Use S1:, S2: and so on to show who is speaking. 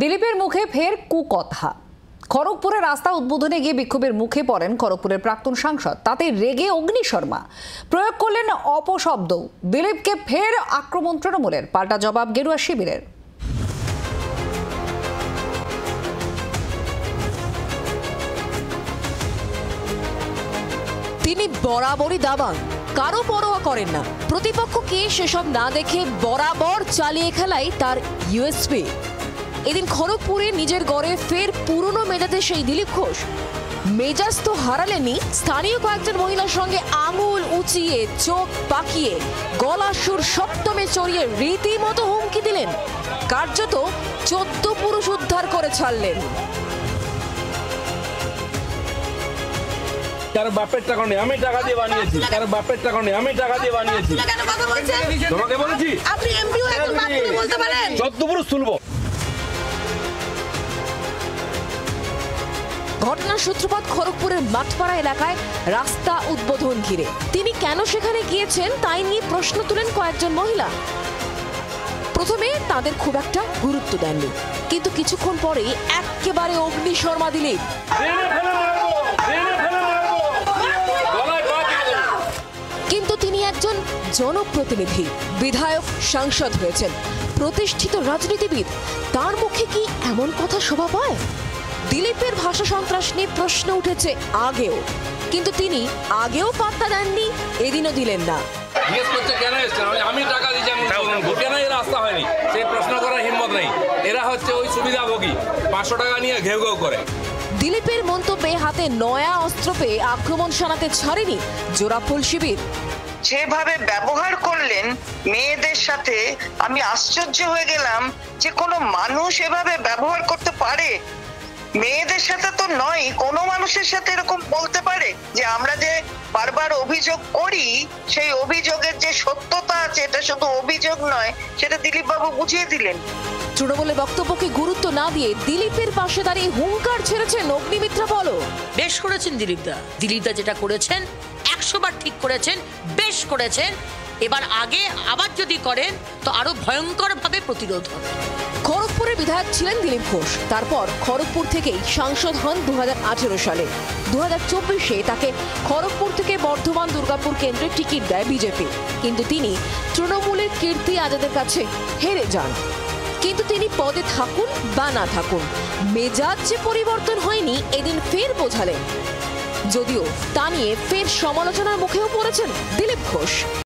S1: দিলীপের মুখে ফের কুকথা। খড়গপুরে রাস্তা উদ্বোধনে গিয়ে বিক্ষোভের মুখে পড়েন খড়গপুরের প্রাক্তন সাংসদ। তাতে রেগে অগ্নিশর্মা প্রয়োগ করলেন অপশব্দ। দিলীপকে ফের আক্রমণ তৃণমূলের, পাল্টা জবাব গেরুয়া শিবিরের।
S2: তিনি বরাবরই দাবান, কারো পরোয়া করেন না। প্রতিপক্ষকে সেসব না দেখে বরাবর চালিয়ে খেলাই তার ইউএসপি। এদিন খড়গপুরে নিজের গড়ে ফের পুরনো মেজাজে সেই দিলীপ ঘোষ। মেজাজ তো হারালেনি, স্থানীয় কয়েকজন মহিলার সঙ্গে আঙুল উঁচিয়ে, চোখ পাকিয়ে, গলা সুর সপ্তমে চড়িয়ে রীতিমতো হুমকি দিলেন। কার্যত 14 পুরুষ উদ্ধার করে ছাড়লেন।
S3: কার বাপের টাকা নেই, আমি টাকা দিয়ে বানিয়েছি। কার বাপের টাকা নেই, আমি টাকা দিয়ে বানিয়েছি। তোমাকে বলেছি
S4: আপনি এমপিও এখন বাপ করে বলতে পারেন।
S3: 14 পুরুষ তুলবো।
S2: ঘটনার সূত্রপাত খড়গপুরের মাঠপাড়া এলাকায় রাস্তা উদ্বোধন ঘিরে। তিনি কেন সেখানে গিয়েছেন তাই নিয়ে প্রশ্ন তুলেন কয়েকজন মহিলা। প্রথমে তাদের খুব একটা গুরুত্ব দেননি, কিন্তু কিছুক্ষণ পরেই একেবারে অগ্নিশর্মা দিলীপ। কিন্তু তিনি একজন জনপ্রতিনিধি, বিধায়ক, সাংসদ হয়েছেন, প্রতিষ্ঠিত রাজনীতিবিদ। তার মুখে কি এমন কথা শোভা পায়? দিলীপের ভাষা সন্ত্রাস নিয়ে প্রশ্ন উঠেছে আগেও, কিন্তু তিনি আগেও পাত্তা দেননি, এদিনও দিলেন না।
S3: আমি টাকা দিয়েছি, কেন এই রাস্তা হয়নি সেই প্রশ্ন করার হিম্মত নেই। এরা হচ্ছে ওই সুবিধাভোগী, 500 টাকা নিয়ে ঘেউ ঘেউ করে।
S2: দিলীপের মন্তব্যে হাতে নয়া অস্ত্র পেয়ে আক্রমণ শানাতে ছাড়েনি জোড়াফুল শিবির।
S4: যেভাবে ব্যবহার করলেন মেয়েদের সাথে, আমি আশ্চর্য হয়ে গেলাম যে কোনো মানুষ এভাবে ব্যবহার করতে পারে। মেয়েদের সাথে তো নয়, কোনো মানুষের সাথে এরকম বলতে পারে? যে আমরা যে বারবার অভিযোগ করি, সেই অভিযোগের যে সত্যতা আছে, এটা শুধু অভিযোগ নয়, সেটা দিলীপ বাবু বুঝিয়ে দিলেন।
S2: তৃণমূলের বক্তব্যকে গুরুত্ব না দিয়ে দিলীপের পাশে দাঁড়িয়ে হুঙ্কার ছেড়েছেন অগ্নিমিত্রা বলো।
S5: বেশ করেছেন দিলীপদা যেটা করেছেন 100 বার ঠিক করেছেন, বেশ করেছেন। এবার আগে আবার যদি করেন তো আরো ভয়ঙ্কর ভাবে প্রতিরোধ হবে।
S2: খড়গপুরের বিধায়ক ছিলেন দিলীপ ঘোষ, তারপর খড়গপুর থেকেই সাংসদ হন 2018 সালে। 2024-এ তাকে খড়গপুর থেকে বর্ধমান দুর্গাপুর কেন্দ্রে টিকিট দেয় বিজেপি, কিন্তু তিনি তৃণমূলের কীর্তি আজাদের কাছে হেরে যান। কিন্তু তিনি পদে থাকুন বা না থাকুন, মেজাজ যে পরিবর্তন হয়নি এদিন ফের বোঝালেন। যদিও তা নিয়ে ফের সমালোচনার মুখেও পড়েছেন দিলীপ ঘোষ।